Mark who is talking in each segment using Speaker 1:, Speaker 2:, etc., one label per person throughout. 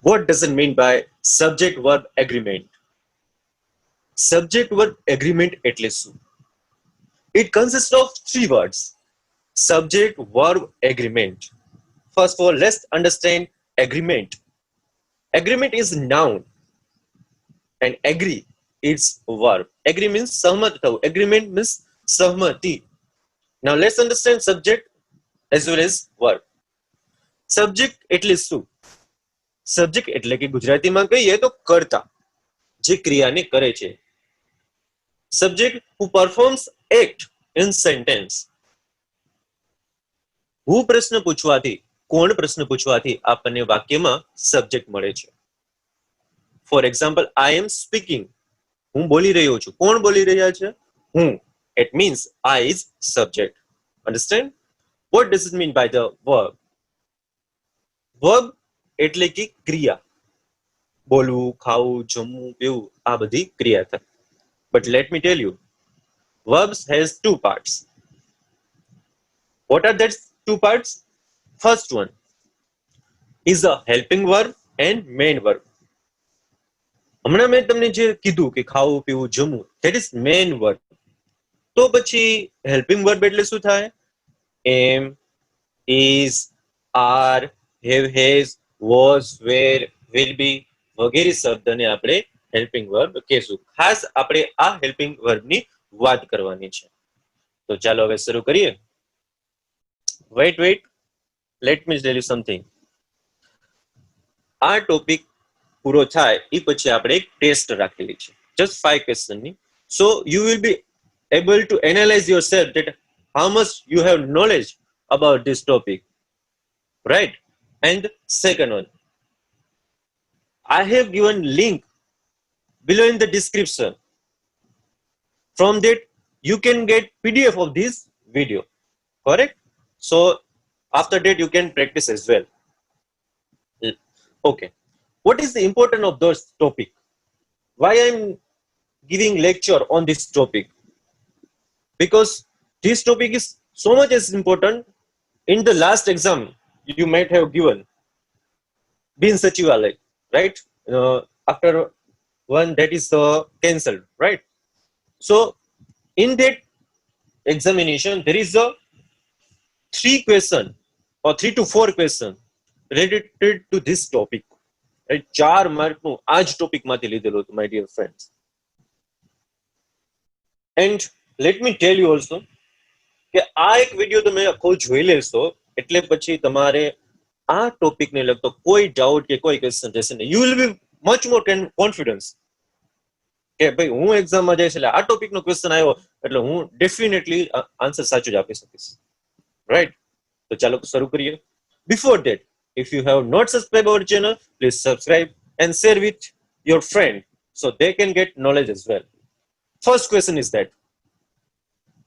Speaker 1: What does it mean by subject verb agreement? Subject verb agreement એટલે શું? It consists of three words: subject verb agreement. First of all, let's understand agreement. Agreement is noun and agree is verb. Agree means સહમત થવું. Agreement means સહમતિ. Now let's understand subject as well as verb. Subject એટલે શું? Subject એટલે કે ગુજરાતીમાં કહીએ તો કર્તા, જે ક્રિયાને કરે છે. Subject who performs act in sentence. હું પ્રશ્ન પૂછવાથી, કોણ પ્રશ્ન પૂછવાથી આપણને વાક્યમાં સબ્જેક્ટ મળે છે. For example, I am speaking. હું બોલી રહ્યો છું. કોણ બોલી રહ્યા છે? હું. It means I is subject. Understand? What does it mean by the verb? Verb એટલે કે ક્રિયા. બોલવું, ખાવું, જમવું, પીવું, આ બધી ક્રિયા થાય. But let me tell you, verbs has two parts. What are those two parts? First one is a helping verb and main verb. હમણાં મેં તમને જે કીધું કે ખાવું, પીવું, જમવું, that is main verb. તો પછી helping verb એટલે શું થાય? am, is, are, have, has, was, were, will be વગેરે શબ્દને આપણે હેલ્પિંગ વર્બ કહેશું. ખાસ આપણે આ હેલ્પિંગ વર્બની વાત કરવાની છે. તો ચાલો હવે શરૂ કરીએ. Wait let me tell you something. આ ટોપિક પૂરો થાય એ પછી આપણે એક ટેસ્ટ રાખેલી છે, જસ્ટ 5 ક્વેશ્ચનની. So you will be able to analyse yourself that how much you have knowledge about this topic, right? And second one, I have given link below in the description. From that, you can get PDF of this video. Correct? So, after that, you can practice as well. Okay. What is the importance of this topic? Why I'm giving lecture on this topic? Because this topic is so much as important. In the last exam, you might have given Bin Sachivalay. Right? After one that is cancelled, right? So in that examination, there is a 3 question or 3 to 4 question related to this topic. Right? 4 mark નું આ જ topic માંથી લીધેલું હતું, my dear friends. And let me tell you also કે આ એક video તમે આખો જોઈ લેશો એટલે પછી તમારે આ ટોપિકને લગતો કોઈ ડાઉટ કે કોઈ ક્વેશ્ચન રહેશે નહીં. You will B much more confidence કે ભાઈ હું એક્ઝામમાં જઈશ એટલે આ ટોપિકનો ક્વેશ્ચન આવ્યો એટલે હું ડેફિનેટલી આન્સર સાચું જ આપી શકીશ, રાઈટ? તો ચાલો શરૂ કરીએ. Before that, if you have not subscribe our channel, please subscribe and share with your friend so they can get knowledge as well. First question is that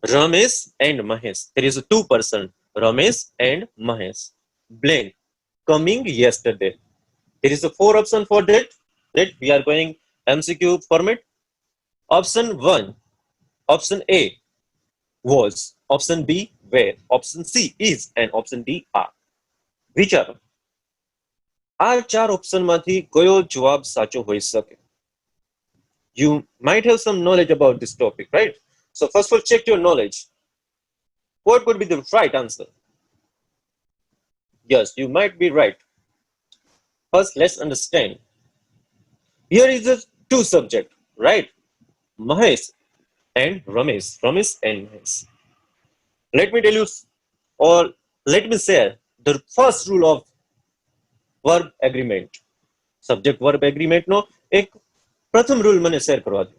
Speaker 1: Ramesh and Mahesh, there is a 2 person, Ramesh and Mahesh, blank, coming yesterday. There is a 4 option for that we are going MCQ format. Option 1, option A was, option B were, option C is, and option D are. વિચારો આ 4 option માંથી કયો જવાબ સાચો હોઈ શકે? You might have some knowledge about this topic, right? So first of all, check your knowledge. What would be the right answer? Yes, you might be right. First, let's understand. Here is the 2 subject, right? Mahesh and Ramesh. Ramesh and Mahesh. Let me tell you, or let me share the first rule of verb agreement. Subject verb agreement નો એક પ્રથમ rule મને share કરવા દો.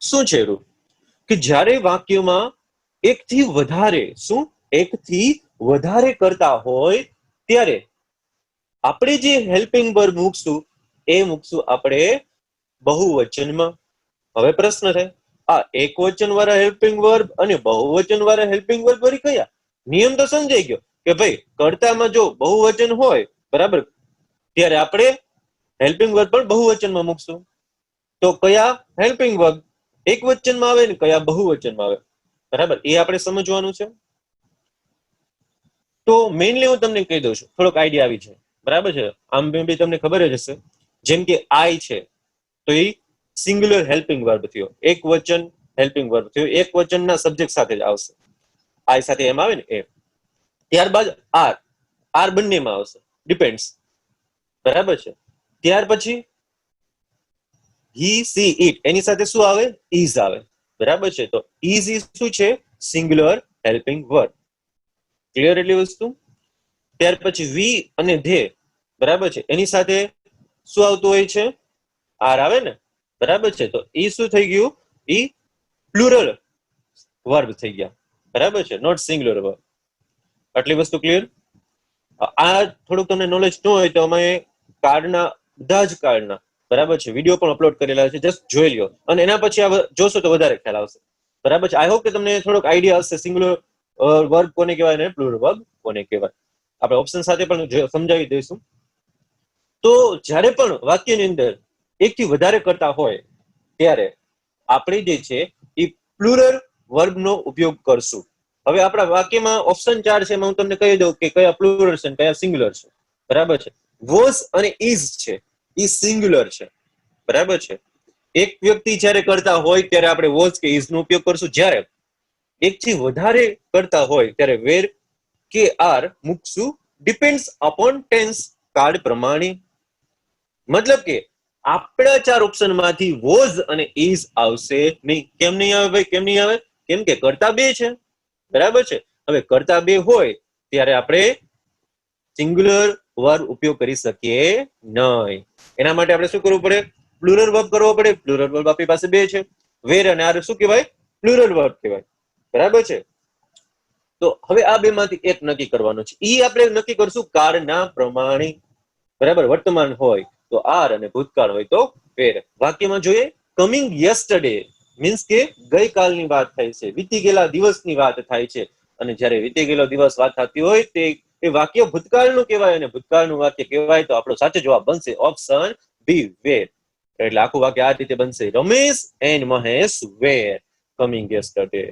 Speaker 1: શું છે rule? કે જ્યારે વાક્યમાં એકથી વધારે કરતા હોય ત્યારે આપણે જે હેલ્પિંગ વર્બ મૂકશું એ મૂકશું આપણે બહુવચનમાં. હવે પ્રશ્ન છે, આ એકવચન વાળા હેલ્પિંગ વર્બ અને બહુવચન વાળા હેલ્પિંગ વર્બ વળી કયા? નિયમ તો સમજાઈ ગયો કે ભાઈ કર્તામાં જો બહુવચન હોય, બરાબર, ત્યારે આપણે હેલ્પિંગ વર્બ પણ બહુવચનમાં મૂકશું. તો કયા હેલ્પિંગ વર્બ એકવચનમાં આવે ને કયા બહુવચનમાં આવે, બરાબર, એ આપણે સમજવાનું છે. તો મેઇનલી હું તમને કહી દઉં છું, થોડોક આઈડિયા આવી છે. બરાબર છે. આમ બી તમને ખબર જ હશે, જેમ કે આઈ છે તો એ સિંગ્યુલર હેલ્પિંગ વર્બ થયો, એક વચન હેલ્પિંગ વર્બ થયો, એક વચનના સબ્જેક્ટ સાથે જ આવશે. આઈ સાથે એમ આવે ને એ. ત્યારબાદ આર, આર બંનેમાં આવશે, ડિપેન્ડ્સ. બરાબર છે. ત્યાર પછી હી સી ઇટ, એની સાથે શું આવે? ઇઝ આવે. બરાબર છે. તો ઇઝ શું છે? Singular helping verb. ક્લિયર એટલી વસ્તુ? ત્યાર પછી વી અને ધે, બરાબર છે, એની સાથે શું આવતું હોય છે? આર આવે ને. બરાબર છે. તો ઈ શું થઈ ગયું? ઈ પ્લુરલ વર્બ થઈ ગયા. બરાબર છે, નોટ સિંગ્યુલર વર્બ. આટલી વસ્તુ ક્લિયર? આ થોડુંક તમને નોલેજ ન હોય તો અમે કાર્ડના, બધા જ કાર્ડના, બરાબર છે, વિડીયો પણ અપલોડ કરેલા છે, જસ્ટ જોઈ લ્યો અને એના પછી આ જોશો તો વધારે ખ્યાલ આવશે. બરાબર છે. આઈ હોપ કે તમને થોડોક આઈડિયા હશે સિંગ્યુલર વર્બ કોને કહેવાય અને પ્લુરલ વર્બ કોને કહેવાય. આપણે ઓપ્શન સાથે પણ સમજાવી દઈશું. તો જ્યારે પણ વાક્યની અંદર એકથી વધારે કરતા હોય ત્યારે આપણે જે છે એ પ્લુરલ વર્બનો ઉપયોગ કરશું. હવે આપણા વાક્યમાં ઓપ્શન 4 છે, એમાં હું તમને કહી દઉં કે કયા પ્લુરલ છે કયા સિંગ્યુલર છે. બરાબર છે. વોઝ અને ઇઝ છે એ સિંગ્યુલર છે. બરાબર છે. એક વ્યક્તિ જ્યારે કરતા હોય ત્યારે આપણે વોઝ કે ઇઝ નો ઉપયોગ કરશું. જ્યારે એકથી વધારે કરતા હોય ત્યારે વેર કે આર મૂકશું, ડિપેન્ડ્સ અપોન ટેન્સ, કાર્ડ પ્રમાણે. મતલબ કે આપણા 4 ઓપ્શનમાંથી વોઝ અને ઇઝ આવશે નહીં. કેમ નહીં આવે ભાઈ? કેમ નહીં આવે? કેમ કે કરતા બે છે. બરાબર છે. હવે કરતા બે હોય ત્યારે આપણે સિંગ્યુલર વર્બ ઉપયોગ કરી શકીએ નહીં. એના માટે આપણે શું કરવું પડે? પ્લુરલ વર્બ કરવો પડે. પ્લુરલ વર્બ આપણી પાસે બે છે, વેર અને આર. શું કહેવાય? પ્લુરલ વર્બ કહેવાય. બરાબર છે. તો હવે આ બે માંથી એક નક્કી કરવાનું છે. ઈ આપણે નક્કી કરશું કાળના પ્રમાણે. બરાબર. વર્તમાન હોય તો આર અને ભૂતકાળ હોય તો વેર. વાક્યમાં જોઈએ, કમિંગ યસ્ટરડે મીન્સ કે ગઈકાલની વાત થાય છે, વીતી ગયેલા દિવસની વાત થાય છે. અને જ્યારે વીતી ગયેલો દિવસ વાત થતી હોય તે એ વાક્ય ભૂતકાળનું કહેવાય અને ભૂતકાળનું વાક્ય કહેવાય તો આપણો સાચો જવાબ બનશે ઓપ્શન બી, વેર. એટલે આખું વાક્ય આ રીતે બનશે, Ramesh and Mahesh were coming yesterday.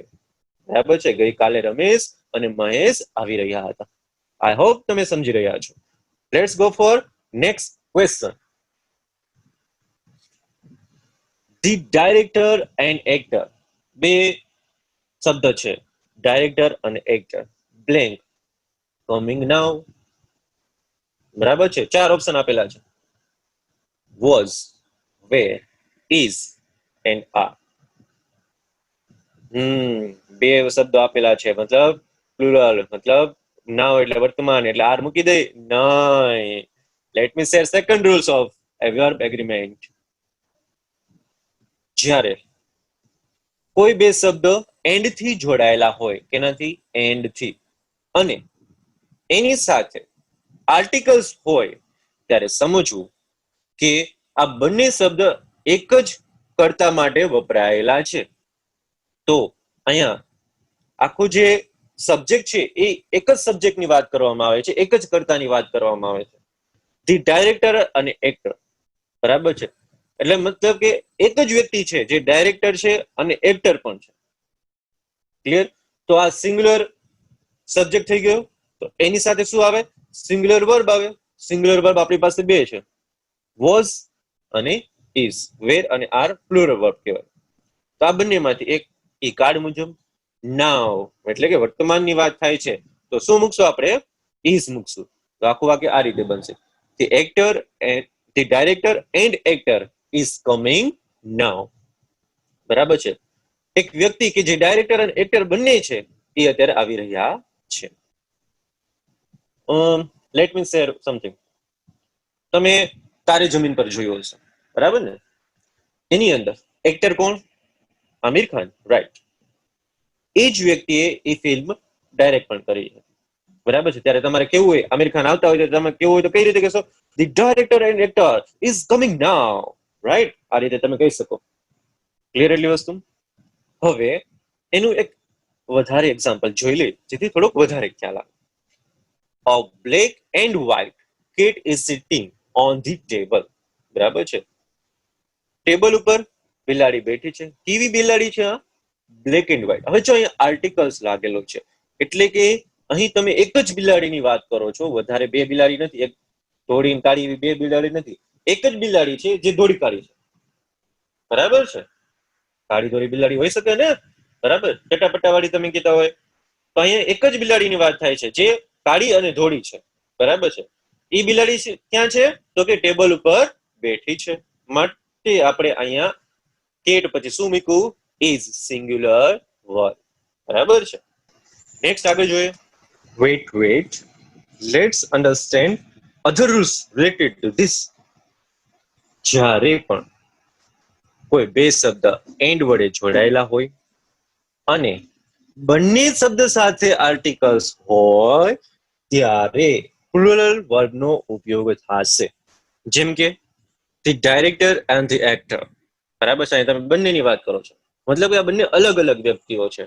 Speaker 1: બરાબર છે. ગઈકાલે રમેશ અને મહેશ આવી રહ્યા હતા. આઈ હોપ તમે સમજી રહ્યા છો. Let's go for next question. The director and actor, બે શબ્દ છે, ડાયરેક્ટર અને એક્ટર. Blank, coming now. બરાબર છે. 4 ઓપ્શન આપેલા છે, was, were, is and are. બે શબ્દો આપેલા છે, મતલબ પ્લુરલ, મતલબ નાઉ એટલે વર્તમાન, એટલે આર મૂકી દે? નહીં. Let me share second rules of a verb agreement. જ્યારે કોઈ બે શબ્દ એન્ડ થી જોડાયેલા હોય, કેનાથી? એન્ડ થી, અને એની સાથે આર્ટિકલ્સ હોય ત્યારે સમજવું કે આ બંને શબ્દ એક જ કર્તા માટે વપરાયેલા છે. તો અહીંયા આખું જે સબ્જેક્ટ છે એ એક જ સબ્જેક્ટની વાત કરવામાં આવે છે, એક જ કર્તાની વાત કરવામાં આવે છે, ધી ડાયરેક્ટર અને એક્ટર. બરાબર છે. એટલે મતલબ કે એક જ વ્યક્તિ છે જે ડાયરેક્ટર છે અને એક્ટર પણ છે. ક્લિયર? તો આ સિંગ્યુલર સબ્જેક્ટ થઈ ગયો. તો એની સાથે શું આવે? સિંગ્યુલર વર્બ આવે. સિંગ્યુલર વર્બ આપણી પાસે બે છે, વોઝ અને ઇઝ. વેર અને આર પ્લુરલ વર્બ કહેવાય. તો આ બંનેમાંથી એક ઈ કાર્ડ મુજબ નાઉ એટલે કે વર્તમાનની વાત થાય છે તો શું મૂકશું આપણે? ઇઝ મૂકશું. તો આખું વાક્ય આ રીતે બનશે, the actor and the director and actor is coming now. બરાબર છે. એક વ્યક્તિ કે જે ડાયરેક્ટર અને એક્ટર બંને છે એ અત્યારે આવી રહ્યા છે. Let me share something. તમે તારે જમીન પર જોયું હશે, બરાબર ને? એની અંદર એક્ટર કોણ? આમિર ખાન, રાઈટ. એ જ વ્યક્તિએ એ ફિલ્મ ડાયરેક્ટ પણ કરી છે. બરાબર છે. ત્યારે તમારે કેવું હોય, આમિર ખાન આવતા હોય તો તમે કેવું હોય તો કઈ રીતે કહેશો? The director and actor is coming now, right? આ રીતે તમે કહી શકો. ક્લિયર એટલી વસ્તુ? હવે એનું એક વધારે એક્ઝામ્પલ જોઈ લે જેથી થોડોક વધારે ખ્યાલ આવે. A black and white cat is sitting on the table. બરાબર છે. ટેબલ ઉપર બિલાડી બેઠી છે. કેવી બિલાડી છે? Black and white. હવે જો અહીંયા આર્ટિકલ્સ લાગેલો છે એટલે કે અહીં તમે એક જ બિલાડીની વાત કરો છો, વધારે બે બિલાડી નથી. એક ધોળી ને કાળી એવી બે બિલાડી નથી, એક જ બિલાડી છે જે ધોળી કાળી છે. બરાબર છે? કાળી ધોળી બિલાડી હોઈ શકે ને, બરાબર? ચટાપટા વાળી તમે કીધા હોય તો અહીંયા એક જ બિલાડીની વાત થાય છે જે કાળી અને ધોળી છે. બરાબર છે? એ બિલાડી ક્યાં છે? તો કે ટેબલ ઉપર બેઠી છે. માટે આપણે અહીંયા કેટ પછી શું મૂક્યું? Is singular verb. બરાબર છે? નેક્સ્ટ આગળ જોઈએ. Wait let's understand other rules related to this. જ્યારે પણ કોઈ બે શબ્દ એન્ડ વડે જોડાયેલા હોય અને બંને શબ્દ સાથે આર્ટિકલ્સ હોય ત્યારે પ્લુરલ વર્બનો ઉપયોગ થશે. જેમ કે the director and the actor. બરાબર છે? તમે બંનેની વાત કરો છો, મતલબ કે આ બંને અલગ અલગ વ્યક્તિઓ છે.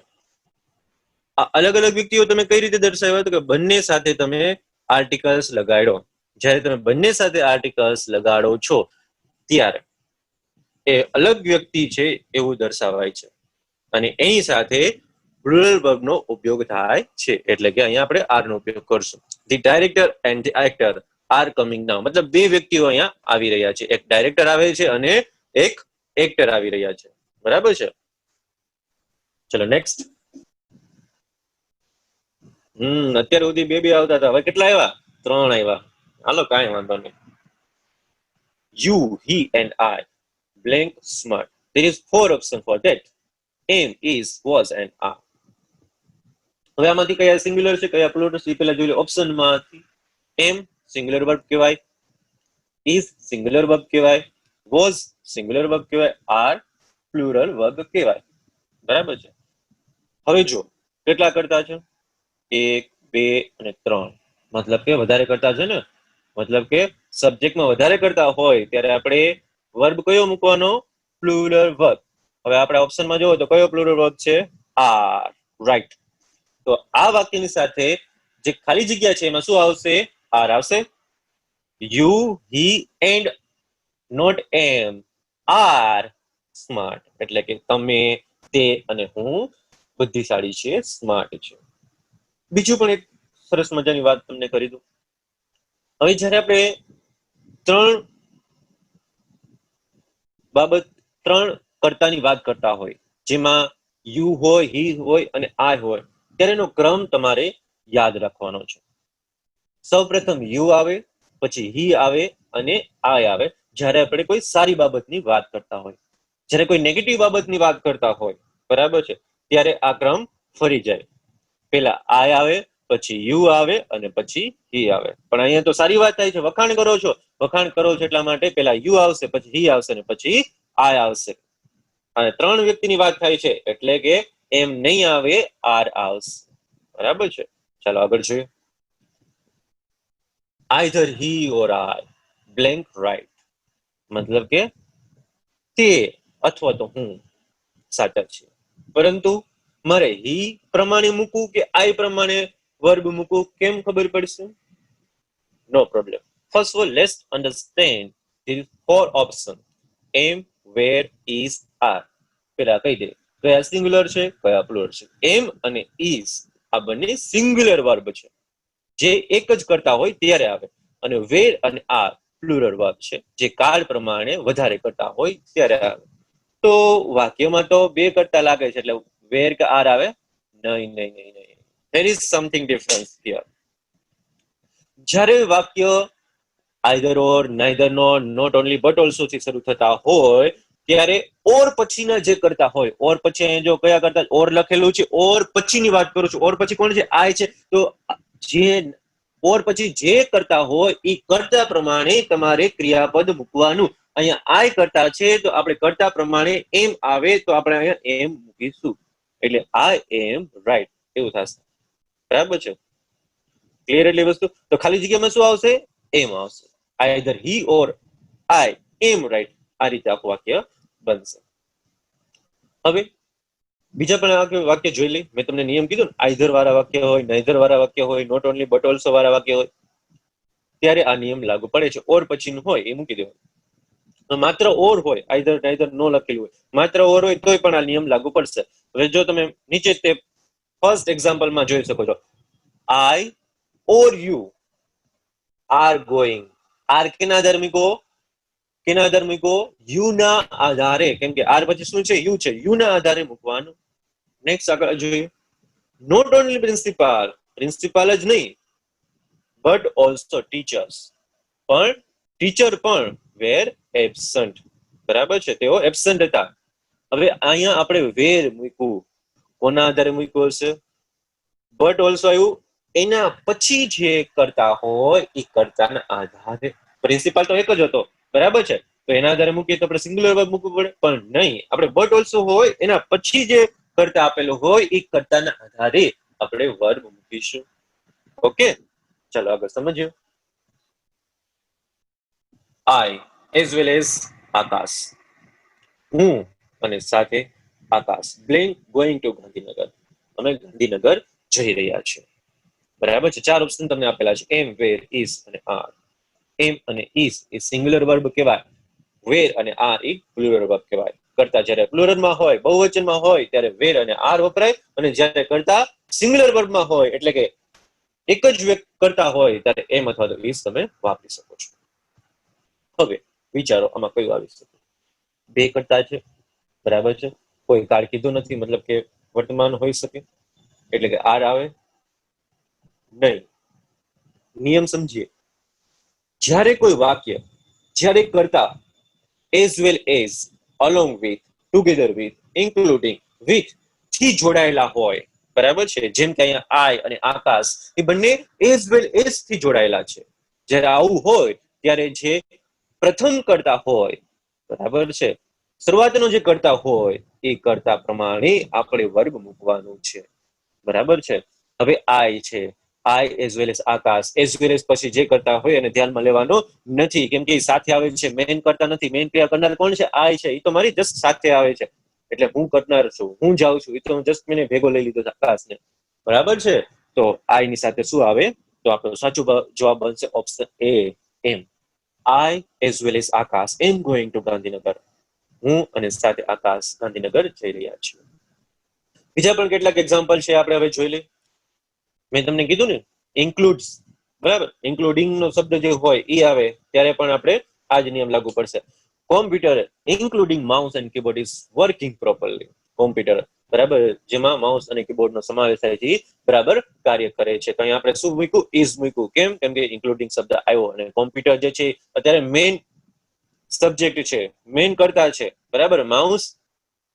Speaker 1: આ અલગ અલગ વ્યક્તિઓ તમે કઈ રીતે દર્શાવ્યા? તો કે બંને સાથે તમે આર્ટિકલ્સ લગાડો. જ્યારે તમે બંને સાથે આર્ટિકલ્સ લગાડો છો ત્યારે એ અલગ વ્યક્તિ છે એવું દર્શાવાય છે અને એની સાથે પ્લુરલ વર્બનો ઉપયોગ થાય છે. એટલે કે અહીંયા આપણે આર નો ઉપયોગ કરશું. The director and the actor are coming now. મતલબ બે વ્યક્તિઓ અહીંયા આવી રહ્યા છે. એક ડાયરેક્ટર આવે છે અને એક એક્ટર આવી રહ્યા છે. બરાબર છે? ચલો નેક્સ્ટ. અત્યાર સુધી બે આવતા હતા, હવે કેટલા આવ્યા? 3 આવ્યા. હાલો, કાંઈ વાંધો નહીં. You, he and I blank smart. There is 4 options for that. Am, is, was and are. હવે આમાંથી કયા સિંગ્યુલર છે, કયા પ્લુરલ છે? પહેલા જોઈ લો. ઓપ્શનમાંથી એમ સિંગ્યુલર વર્બ કહેવાય, is સિંગ્યુલર વર્બ કહેવાય, was સિંગ્યુલર વર્બ કહેવાય, are પ્લુરલ વર્બ કહેવાય. બરાબર છે? હવે જો કેટલા કરતા છે? 1, 2 અને 3. મતલબ કે વધારે કરતા છે ને, મતલબ કે સબ્જેક્ટમાં વધારે કરતા હોય ત્યારે આપણે વર્બ કયો મૂકવાનો? Plural verb. હવે આપણે ઓપ્શનમાં જોવો તો કયો પ્લુરલ વર્બ છે? આર. રાઈટ. તો આ વાક્યની સાથે જે ખાલી જગ્યા છે એમાં શું આવશે? આર આવશે. You, he and not am are smart. એટલે કે તમે, તે અને હું બુદ્ધિશાળી છે, સ્માર્ટ છે. બીજું પણ એક સરસ મજાની વાત તમને કરી દઉં. હવે જ્યારે આપણે 3 કર્તાની વાત કરતા હોય, જેમાં યુ હોય, હી હોય અને આઈ હોય, ત્યારે એનો ક્રમ તમારે યાદ રાખવાનો છે. સૌપ્રથમ યુ આવે, પછી હી આવે અને આઈ આવે જ્યારે આપણે કોઈ સારી બાબતની વાત કરતા હોય. જ્યારે કોઈ નેગેટિવ બાબતની વાત કરતા હોય, બરાબર છે, ત્યારે આ ક્રમ ફરી જાય. પેલા આઈ આવે, પછી યુ આવે અને પછી હી આવે. પણ અહીંયા તો સારી વાત થાય છે, વખાણ કરો છો એટલા માટે પેલા યુ આવશે, પછી હી આવશે અને પછી આઈ આવશે. અને 3 વ્યક્તિની વાત થાય છે એટલે કે એમ નહીં આવે, આર આવશે. બરાબર છે? ચાલો આગળ જોઈએ. Either he or I blank right. મતલબ કે તે અથવા તો હું સાચા છે, પરંતુ મારે હી પ્રમાણે મૂકવું કે આઈ પ્રમાણે વર્બ મૂકવું, કેમ ખબર પડશે? No problem. First of all let's understand the 4 option am, were, is, are. પેલા કહી દે કયા સિંગ્યુલર છે, કયા પ્લુરલ છે. એમ અને ઇઝ આ બંને સિંગ્યુલર વર્બ છે જે એક જ કરતા હોય ત્યારે આવે, અને વેર અને આર પ્લુરલ વર્બ છે જે કાળ પ્રમાણે વધારે કરતા હોય ત્યારે આવે. તો વાક્યમાં તો 2 કરતા લાગે છે એટલે વેર કે આર આવે? નહીં. There is something difference here. જ્યારે વાક્ય either or, neither nor, not only but also થી શરૂ થતા હોય ત્યારે ઓર પછીના જે કરતા હોય, ઓર પછી અહીંયા જો કયા કરતા ઓર લખેલું છે, ઓર પછીની વાત કરું છું. ઓર પછી કોણ છે? આઈ છે. તો જે ઓર પછી જે કરતા હોય એ કરતા પ્રમાણે તમારે ક્રિયાપદ મૂકવાનું. અહીંયા આઈ કરતા છે તો આપણે કરતા પ્રમાણે એમ આવે તો આપણે અહીંયા એમ મૂકીશું. એટલે આઈ એમ રાઈટ એવું થશે. બરાબર છે? ક્લિયર એટલી વસ્તુ? તો ખાલી જગ્યામાં શું આવશે? એમ આવશે. આઈધર હી ઓર આઈ એમ રાઈટ. આ રીતે આખું વાક્ય બનશે. હવે બીજા પણ વાક્ય જોઈ લઈ. મેં તમને નિયમ કીધું ને, આઈધર વાળા વાક્ય હોય, નાઈધર વાળા વાક્ય હોય, નોટ ઓનલી બટ ઓલ્સો વાળા વાક્ય હોય ત્યારે આ નિયમ લાગુ પડે છે. ઓર પછીનું હોય એ મૂકી દેવાનું. માત્ર ઓર હોય, આઈધર નાઈધર નો લખેલું હોય, માત્ર ઓર હોય તોય પણ આ નિયમ લાગુ પડશે. હવે જો તમે નીચે તે ફર્સ્ટ એક્ઝામ્પલમાં જોઈ શકો છો, I or you are going are કેના આધારે મૂકો યુ ના આધારે, કેમ કે આર પછી શું છે? યુ છે. યુ ના આધારે મૂકવાનું. નેક્સ્ટ આગળ જોઈએ. નોટ ઓનલી પ્રિન્સિપાલ જ નહીં, બટ ઓલ્સો ટીચર્સ, પણ ટીચર પણ વેર એબસન્ટ. બરાબર છે, તેઓ એબસન્ટ હતા. હવે અહીંયા આપણે વેર મૂક્યું, કોના આધારે મૂક્યું હશે? બટ ઓલ્સો આવ્યું, એના પછી જે કરતા હોય એ કર્તાના આધારે. પ્રિન્સિપાલ તો એક જ હતો, બરાબર છે, તો એના આધારે મૂકીએ તો આપણે સિંગ્યુલર વર્બ મૂકવું પડે, પણ નહીં, આપણે બટ ઓલ્સો હોય એના પછી જે કર્તા આપેલો હોય એ કર્તાના આધારે આપણે વર્બ મૂકીશું. ઓકે, ચલો આગળ સમજીએ. આઈ એઝ વેલ એઝ આકાશ, હું અને સાથે આકાશ, બ્લેન્ક ગોઈંગ ટુ ગાંધીનગર, અમે ગાંધીનગર જઈ રહ્યા છીએ. બરાબર છે. 4 ઓપ્શન તમને આપેલા છે, એમ, વેર, ઇઝ અને આર. એમ અને ઇઝ એ સિંગ્યુલર વર્બ કહેવાય, વેર અને આર એ પ્લુરલ વર્બ કહેવાય. કરતા જ્યારે પ્લુરલમાં હોય, બહુવચનમાં હોય ત્યારે વેર અને આર વપરાય, અને જ્યારે કરતા સિંગ્યુલર વર્બમાં હોય એટલે કે એક જ વ્યક્તિ કરતા હોય ત્યારે એમ અથવા તો ઇઝ તમે વાપરી શકો છો. હવે વિચારો આમાં કયું આવી શકે? બે કરતા છે, બરાબર છે, કોઈ કાળ કીધું નથી, મતલબ કે વર્તમાન હોઈ શકે, એટલે કે આર આવે નહીં. નિયમ સમજીએ. જ્યારે કોઈ વાક્ય જ્યારે કરતા as well as, along with, together with, including with થી જોડાયેલા હોય, બરાબર છે, જેમ કે અહીંયા આઈ અને આકાશ એ બંને એઝ વેલ એઝ થી જોડાયેલા છે. જ્યારે આવું હોય ત્યારે જે પ્રથમ કરતા હોય, બરાબર છે, શરૂઆતનો જે કરતા હોય એ કરતા પ્રમાણે આપણે વર્ગ મૂકવાનું છે. બરાબર છે. હવે આઈ છે, આઈ એઝ વેલ એઝ આકાશ, એઝ વેલ એઝ પછી જે કરતા હોય એને ધ્યાનમાં લેવાનો નથી, કેમ કે સાથે આવે છે, મેન કરતા નથી. મેન ક્રિયા કરનાર કોણ છે? આઈ છે, એ તો મારી જસ્ટ સાથે આવે છે, એટલે હું કરનાર છું, હું જાઉં છું, એ તો હું જસ્ટ મેને ભેગો લઈ લીધો આકાશને. બરાબર છે. તો આઈ ની સાથે શું આવે? તો આપણો સાચો જવાબ બનશે option A, am. I as well as Akash am going to Gandhinagar, હું અને સાથે આકાશ ગાંધીનગર જઈ રહ્યા છીએ. બીજા પણ કેટલાક એક્ઝામ્પલ છે, આપણે હવે જોઈ લઈએ. મેં તમને કીધું ને ઇન્ક્લુડ્સ, બરાબર, ઇન્ક્લુડિંગ નો શબ્દ જે હોય એ આવે ત્યારે પણ આપણે આ જ નિયમ લાગુ પડશે. Computer including mouse and keyboard is working properly. Computer, બરાબર, જેમાં માઉસ અને કીબોર્ડ નો સમાવેશ થાય છે, બરાબર કાર્ય કરે છે. તો અહીંયા આપણે શું મૂક્યું? ઇઝ મૂક્યું. કેમ? કેમ કે ઇન્ક્લુડિંગ શબ્દ આવ્યો, અને કોમ્પ્યુટર જે છે અત્યારે મેઇન સબ્જેક્ટ છે, મેઇન કરતા છે, બરાબર. માઉસ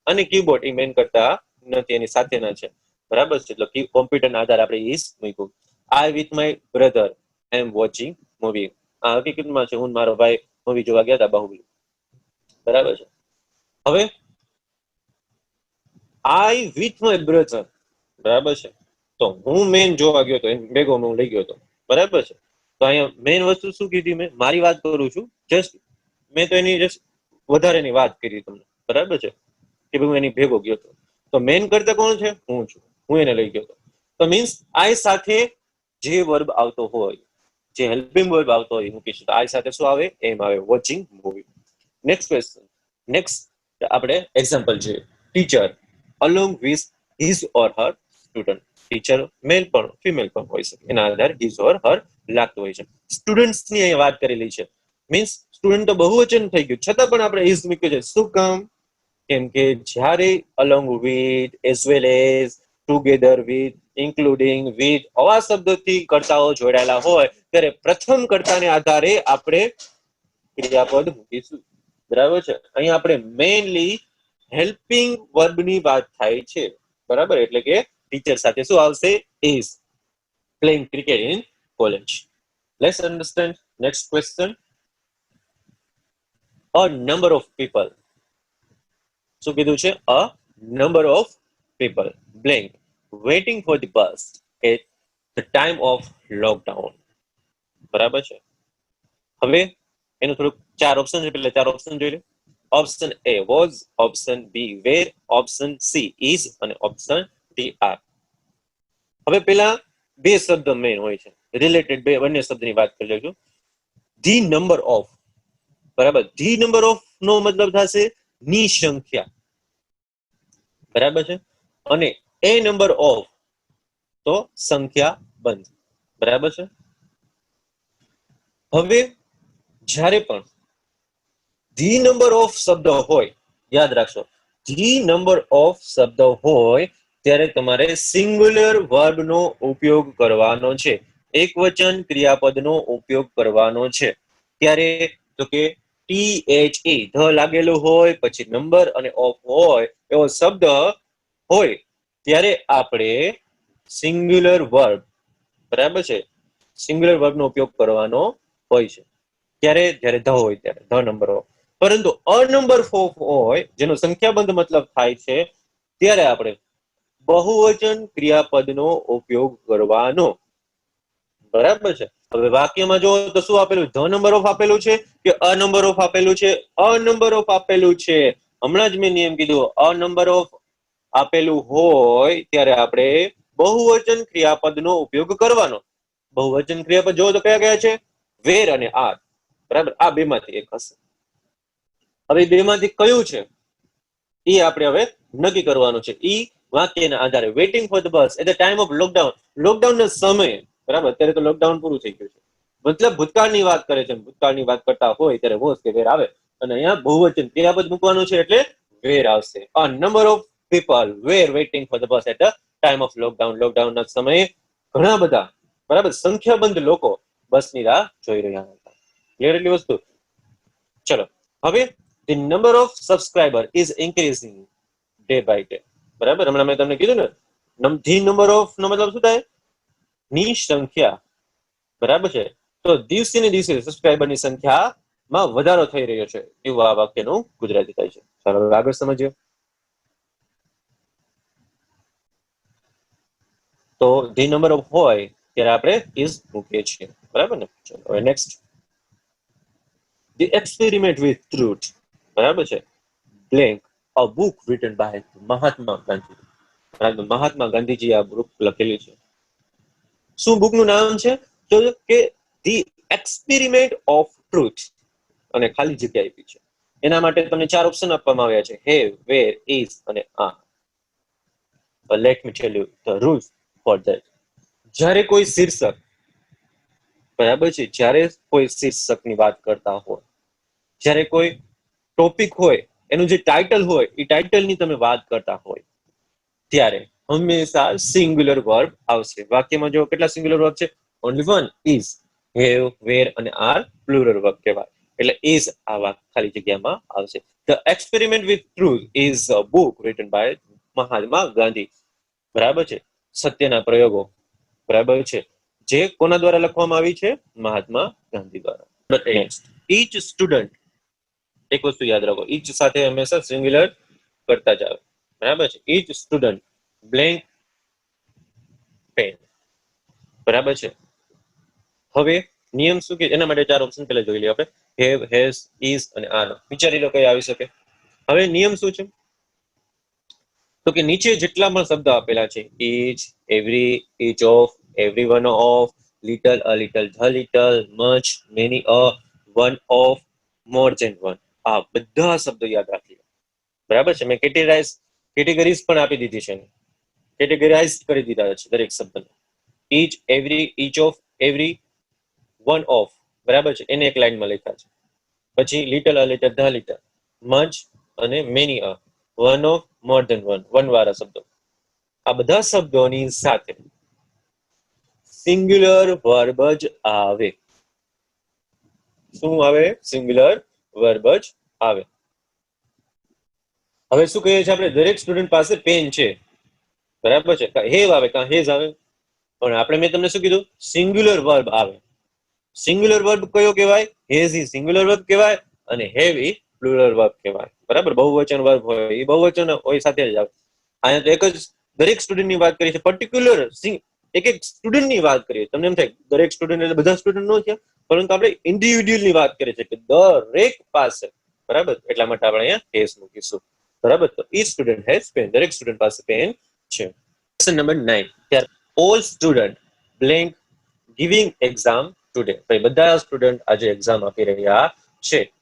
Speaker 1: અને કીબોર્ડ એ મેઇન કરતા નથી, એની સાથેના છે, બરાબર છે. એટલે કોમ્પ્યુટરના આધારે આપણે ઇઝ મૂક્યું. I with my brother I am watching movie. આ હકીકતમાં છે, હું મારો ભાઈ મૂવી જોવા ગયા હતા, બાહુબલી, બરાબર છે. હવે આઈ વિથ માય બ્રધર, બરાબર છે, તો હું મેન જોવા ગયો હતો, ભેગો હું લઈ ગયો હતો, બરાબર છે. તો અહીંયા મેન વસ્તુ શું કીધી? મેં મારી વાત કરું છું, જસ્ટ મેં તો એની જસ્ટ વધારેની વાત કરી તમને, બરાબર છે, કે હું એની ભેગો ગયો હતો. તો મેન કરતા કોણ છે? હું છું, હું એને લઈ ગયો હતો. તો મીન્સ આઈ સાથે જે વર્બ આવતો હોય, જે હેલ્પિંગ વર્બ આવતો હોય મૂકીશું. તો આઈ સાથે શું આવે? એમ આવે, watching movie. Next question, next આપણે એક્ઝામ્પલ જોઈએ. Teacher along with his or her student. Teacher male પણ ફિમેલ પણ હોઈ શકે, એના આધારે હિઝ ઓર હર લાગતું હોય છે. સ્ટુડન્ટ્સની અહીંયા વાત કરેલી છે, મીન્સ સ્ટુડન્ટ તો બહુવચન થઈ ગયું, છતાં પણ આપણે હિઝ મૂક્યું છે. શું કામ? કેમ કે જ્યારે along with, as well as, together with, including with આવા શબ્દોથી કર્તાઓ જોડાયેલા હોય ત્યારે પ્રથમ કર્તાને આધારે આપણે ક્રિયાપદ મૂકીશું, બરાબર છે. અહીંયા આપણે મેઇનલી હેલ્પિંગ વર્બની વાત થાય છે, બરાબર, એટલે કે ટીચર સાથે શું આવશે? Is playing cricket in college. Let's understand next question. A number of people, શું કીધું છે? A number of people blank waiting for the bus at the time of lockdown, બરાબર છે. હવે એનું થોડુંક 4 ઓપ્શન છે, એટલે 4 ઓપ્શન જોઈ લે. Option A was, option B were, option C is અને ઓપ્શન ડી આર. હવે પેલા બે શબ્દ મેઇન હોય છે, રિલેટેડ બંને શબ્દની વાત કરી લેજો. ધી નંબર ઓફ, બરાબર, ધી નંબર ઓફ નો મતલબ થશે ની સંખ્યા, બરાબર છે, અને એ નંબર ઓફ તો સંખ્યા બંધ, બરાબર છે. હવે જ્યારે પણ ધી નંબર ઓફ શબ્દ હોય, યાદ રાખશો, ધી નંબર ઓફ શબ્દ હોય ત્યારે તમારે સિંગ્યુલર વર્બનો ઉપયોગ કરવાનો છે, એકવચન ક્રિયાપદનો ઉપયોગ કરવાનો છે. ત્યારે તો કે THE ધ લાગેલું હોય, પછી નંબર અને ઓફ હોય એવો શબ્દ હોય ત્યારે આપણે સિંગ્યુલર વર્બ, બરાબર છે, સિંગ્યુલર વર્બનો ઉપયોગ કરવાનો હોય છે. ત્યારે જ્યારે ધ હોય ત્યારે ધ નંબર ઓફ. પરંતુ અ નંબર ઓફ હોય જેનો સંખ્યાબંધ મતલબ થાય છે ત્યારે આપણે બહુવચન ક્રિયાપદનો ઉપયોગ કરવાનો, બરાબર છે. હવે વાક્યમાં જો તો શું આપેલું, ધ નંબર ઓફ આપેલું છે કે અ નંબર ઓફ આપેલું છે? અ નંબર ઓફ આપેલું છે. હમણાં જ મેં નિયમ કીધું, અ નંબર ઓફ આપેલું હોય ત્યારે આપણે બહુવચન ક્રિયાપદનો ઉપયોગ કરવાનો. બહુવચન ક્રિયાપદ જો તો કયા કયા છે? વેર અને આર, બરાબર, આ બે માંથી એક હશે. હવે બે માંથી કયું છે એ આપણે હવે નક્કી કરવાનું છે. ઈ વાક્યના આધારે waiting for the bus at the time of lockdown, લોકડાઉનના સમયે, બરાબર, અત્યારે તો લોકડાઉન પૂરું થઈ ગયું છે, મતલબ ભૂતકાળની વાત કરે છે. ભૂતકાળની વાત કરતા હોય ત્યારે વોઝ કે વેર આવે, અને અહીંયા બહુવચન ક્રિયાપદ મૂકવાનું છે એટલે વેર આવશે. A number of people were waiting for the bus at the time of lockdown, લોકડાઉનના સમયે ઘણા બધા, બરાબર, સંખ્યાબંધ લોકો બસની રાહ જોઈ રહ્યા હતા. ક્લિયર એટલી વસ્તુ? ચલો હવે the number of subscriber is increasing day by day, બરાબર. હમણાં મેં તમને કીધું ને, ધી નંબર ઓફ નો મતલબ શું થાય? ની સંખ્યા, બરાબર છે. તો દિવસે ને દિવસે સબસ્ક્રાઇબરની સંખ્યામાં વધારો થઈ રહ્યો છે એવું આ વાક્યનું ગુજરાતી થાય છે. ચાલો આગળ સમજીએ. તો ધી નંબર ઓફ હોય ત્યારે આપણે ઇઝ મૂકીએ છીએ, બરાબર ને. ચલો હવે next, the experiment with truth, બરાબર છે, blank a book written by Mahatma Gandhi, બરાબર, મહાત્મા ગાંધીજી આ બુક લખેલી છે. શું બુકનું નામ છે? તો કે ધી એક્સપેરિમેન્ટ ઓફ ટ્રુથ, અને ખાલી જગ્યા આપી છે. એના માટે તમને ચાર ઓપ્શન આપવામાં આવ્યા છે, હેવ, વેર, ઇઝ અને આ. Late me tell you the rules for that. જ્યારે કોઈ શીર્ષક, બરાબર છે, જ્યારે કોઈ શીર્ષકની વાત કરતા હોય, જ્યારે કોઈ ટોપિક હોય, એનું જે ટાઇટલ હોય એ ટાઇટલની તમે વાત કરતા હોય ત્યારે હંમેશા સિંગ્યુલર વર્બ આવશે. વાક્યમાં જો કેટલા સિંગ્યુલર વર્બ છે? Only one, is. હેવ, વેર અને આર પ્લુરલ વર્બ કહેવાય, એટલે ઇઝ આવા ખાલી જગ્યામાં આવશે. The experiment with truth is a book written by Mahatma Gandhi, બરાબર છે, સત્યના પ્રયોગો, બરાબર છે, જે કોના દ્વારા લખવામાં આવી છે? મહાત્મા ગાંધી દ્વારા. ઈચ સ્ટુડન્ટ, એક વસ્તુ યાદ રાખો, ઈચ સાથે હંમેશા સિંગ્યુલર કરતા જાવ, બરાબર છે. ઈચ સ્ટુડન્ટ બ્લેન્ક પેન, બરાબર છે. હવે નિયમ શું કે એના માટે ચાર ઓપ્શન પહેલા જોઈ લઈએ આપણે, હેવ, હેઝ, ઇઝ અને આર. વિચારી લો કઈ આવી શકે. હવે નિયમ શું છે? તો કે નીચે જેટલા પણ શબ્દ આપેલા છે, each, every, each of, every one of, little, a little, the little, much, many, a, one of, more than one, આ બધા શબ્દો યાદ રાખી લો, બરાબર છે. મેં કેટેગરીઝ પણ આપી દીધી છે, કેટેગરાઇઝ કરી દીધા છે દરેક શબ્દને. Each, every, each of, every, one of, બરાબર છે, એને એક લાઈનમાં લખ્યા છે. પછી little, a little, the little, much અને many, a, one of, more than one, one વાળા શબ્દો. આ બધા શબ્દોની સાથે સિંગ્યુલર વર્બ જ આવે. શું આવે? સિંગ્યુલર વર્બ જ આવે. હવે શું કહીએ છીએ આપણે? દરેક સ્ટુડન્ટ પાસે પેન છે, બરાબર છે. હેવ આવે, કાં હેઝ આવે, પણ આપણે મેં તમને શું કીધું? સિંગ્યુલર વર્બ આવે. સિંગ્યુલર વર્બ કયો કહેવાય? હેઝ ઈ સિંગ્યુલર વર્બ કહેવાય અને હેવ ઈ પ્લુરલ વર્બ કહેવાય, બરાબર. બહુવચન વર્બ હોય એ બહુવચન હોય સાથે જ આવે. અહીંયા તો એક જ દરેક સ્ટુડન્ટની વાત કરી છે, પર્ટિક્યુલર એક એક સ્ટુડન્ટની વાત કરીએ. તમને એમ થાય દરેક સ્ટુડન્ટ એટલે બધા સ્ટુડન્ટ નો છે, પરંતુ આપણે ઇન્ડિવિડ્યુઅલની વાત કરીએ છીએ કે દરેક પાસે, બરાબર. એટલા માટે આપણે અહીંયા હેઝ મૂકીશું, બરાબર. તો ઈ સ્ટુડન્ટ હેઝ પેન, દરેક સ્ટુડન્ટ પાસે પેન છે. Question number 9, all student blank giving exam today, ભાઈ બધા સ્ટુડન્ટ આજે એક્ઝામ આપી રહ્યા છે.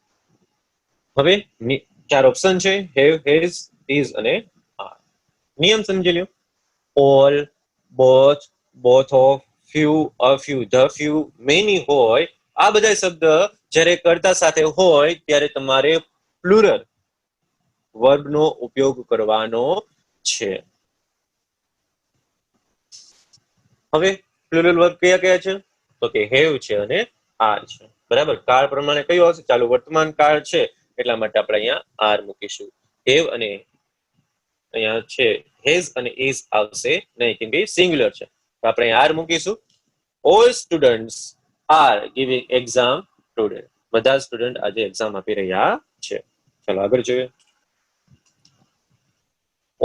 Speaker 1: હવે ચાર ઓપ્શન છે, હેવ, હેઝ, ઇઝ અને આર. નિયમ સમજી લ્યો. All, both, both of, few, a few, the few, many હોય આ બધા શબ્દ જ્યારે કર્તા સાથે હોય ત્યારે તમારે પ્લુરલ વર્બનો ઉપયોગ કરવાનો છે. હવે પ્લુરલ વર્બ કયા કયા છે? તો કે હેવ છે અને આર છે. બરાબર, કાળ પ્રમાણે કયો આવશે? ચાલુ વર્તમાન કાળ છે એટલા માટે આપણે અહીંયા આર મૂકીશું. હેવ અને અહીંયા છે હેઝ અને ઇઝ આવશે નહીં, કેમ કે સિંગ્યુલર છે. તો આપણે અહીંયા આર મૂકીશું. All students are giving exam today. બધા સ્ટુડન્ટ આજે એક્ઝામ આપી રહ્યા છે. ચાલો આગળ જોઈએ.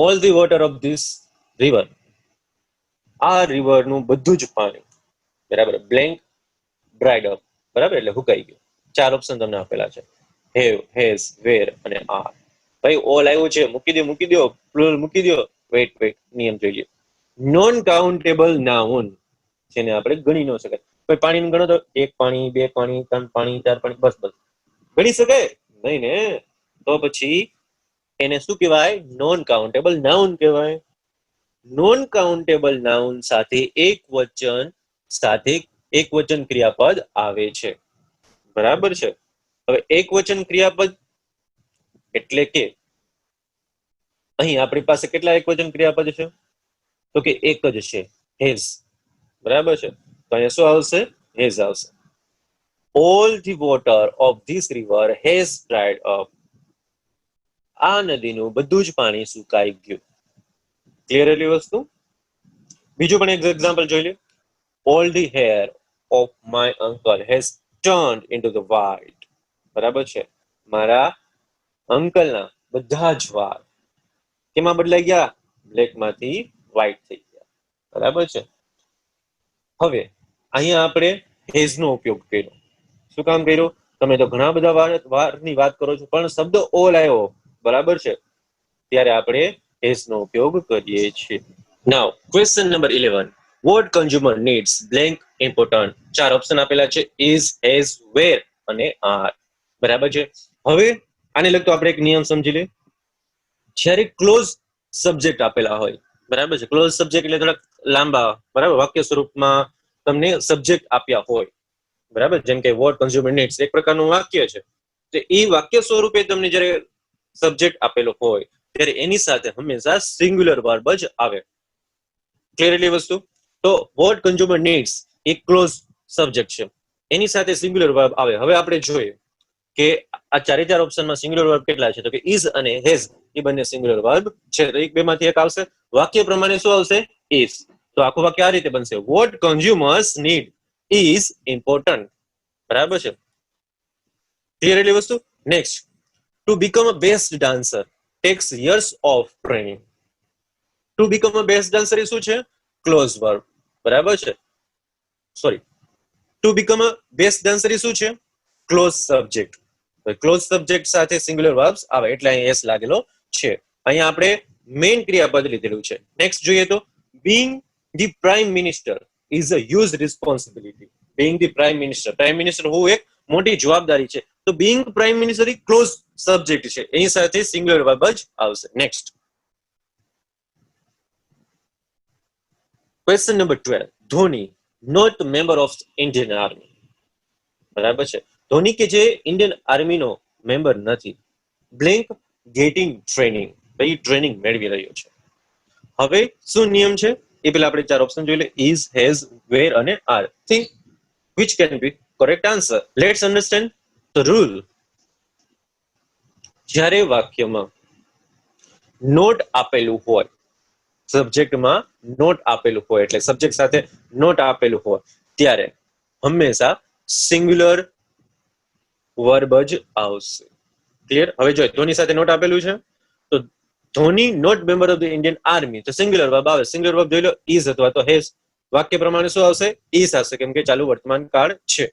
Speaker 1: All the water of this river. આ રિવરનું બધું જ પાણી, બરાબર, બ્લેન્ક ડ્રાઈડ અપ, બરાબર, એટલે હુકાઈ ગયું. 4 ઓપ્શન તમને આપેલા છે, હેવ, હેઝ, વેર અને આર. ભાઈ ઓલ આવ્યું છે, મૂકી દો, પ્લુરલ મૂકી દો. વેઇટ, નિયમ જોઈ લો. નોન કાઉન્ટેબલ નાઉન, જેને આપણે ગણી ન શકાય. કોઈ પાણીનું ગણો તો 1 પાણી, 2 પાણી, 3 પાણી, 4 પાણી, બસ ગણી શકાય નહીં ને. તો પછી એને શું કહેવાય? નોન કાઉન્ટેબલ નાઉન કહેવાય. નોન કાઉન્ટેબલ નાઉન સાથે એક વચન ક્રિયાપદ આવે છે. બરાબર છે. હવે એક વચન ક્રિયાપદ એટલે કે અહીં આપણી પાસે કેટલા એક વચન ક્રિયાપદ છે? તો કે એક જ છે, હેઝ. બરાબર છે. તો અહીંયા શું આવશે? હેઝ આવશે. All the water of this river has dried up. આ નદીનું બધું જ પાણી સુકાઈ ગયું. ક્લિયર એટલી વસ્તુ? બીજું પણ એક એક્ઝામ્પલ જોઈ લે. All the hair of my uncle has turned into the white. બરાબર છે. મારા અંકલના બધા જ વાળ કેમાં બદલાઈ ગયા? બ્લેક માંથી વ્હાઇટ થઈ ગયા. બરાબર છે. હવે અહીંયા આપણે હેઝ નો ઉપયોગ કર્યો. શું કામ કર્યો? તમે તો ઘણા બધા વારની વાત કરો છો, પણ શબ્દ ઓલ આવ્યો, બરાબર છે, ત્યારે આપણે હેઝ નો ઉપયોગ કરીએ છીએ. Now question number 11. What consumer needs blank important. 4 option આપેલા છે, ઇઝ, હેઝ, વેર અને આર. બરાબર છે. હવે આને લગતો આપણે એક નિયમ સમજી લે. જ્યારે ક્લોઝ સબ્જેક્ટ આપેલા હોય, બરાબર છે, ક્લોઝ સબ્જેક્ટ એટલે થોડાક લાંબા, બરાબર, વાક્ય સ્વરૂપમાં તમને સબ્જેક્ટ આપ્યા હોય, બરાબર, જેમ કે વોટ કન્ઝ્યુમર નીડ્સ એક પ્રકારનું વાક્ય છે. તો એ વાક્ય સ્વરૂપે તમને જ્યારે સબ્જેક્ટ આપેલો હોય ત્યારે એની સાથે હંમેશા સિંગ્યુલર વર્બ જ આવે. ક્લિયર એટલી વસ્તુ? તો વોટ કન્ઝ્યુમર નીડ્સ એક ક્લોઝ સબ્જેક્ટ છે, એની સાથે સિંગ્યુલર વર્બ આવે. હવે આપણે જોઈએ કે આ 4 ઓપ્શનમાં સિંગ્યુલર વર્બ કેટલા છે? તો કે ઇઝ અને હેઝ એ બંને સિંગ્યુલર વર્બ છે. તો એક બેમાંથી એક આવશે. વાક્ય પ્રમાણે શું આવશે? ઇઝ. તો આખું વાક્ય આ રીતે બનશે, what consumers need is important. બરાબર છે. ક્લિયર એટલી વસ્તુ? Next, to become a best dancer takes years of training. To become a best dancer એ શું છે? Clause verb. બરાબર છે. Sorry, to become a best dancer એ શું છે? Clause subject. ક્લોઝ સબ્જેક્ટ સાથે સિંગ્યુલર વર્બ્સ આવે એટલે અહીં એસ લાગેલો છે. અહીંયા આપણે મેઇન ક્રિયાપદ લીધેલું છે. નેક્સ્ટ જોઈએ તો, being the prime minister is a huge responsibility. Being the prime minister હોવું એક મોટી જવાબદારી છે. તો બીઇંગ પ્રાઇમ મિનિસ્ટર એ ક્લોઝ સબ્જેક્ટ છે, એની સાથે સિંગ્યુલર વર્બ જ આવશે. Next question number 12. Dhoni not member of Indian army. બરાબર છે. ધોની કે જે ઇન્ડિયન આર્મીનો મેમ્બર નથી, બ્લેન્ક ગેટિંગ ટ્રેનિંગ, ભાઈ ટ્રેનિંગ મેળવી રહ્યો છે. હવે શું નિયમ છે એ પેલા આપણે 4 ઓપ્શન જોઈ લે. ઇઝ, હેઝ, વેર અને are. Think which can be correct answer. Let's understand the rule. જ્યારે વાક્યમાં નોટ આપેલું હોય, સબ્જેક્ટમાં નોટ આપેલું હોય, એટલે સબ્જેક્ટ સાથે નોટ આપેલું હોય, ત્યારે હંમેશા સિંગ્યુલર વર્બ જ આવશે. ક્લિયર? હવે જો ધોની સાથે નોટ આપેલું છે તો Dhoni not member of the Indian army, તો સિંગ્યુલર વર્બ આવે. સિંગ્યુલર વર્બ જોઈ લો, ઇઝ અથવા તો હેઝ. વાક્ય પ્રમાણે શું આવશે? ઇઝ આવશે, કેમ કે ચાલુ વર્તમાન કાળ છે.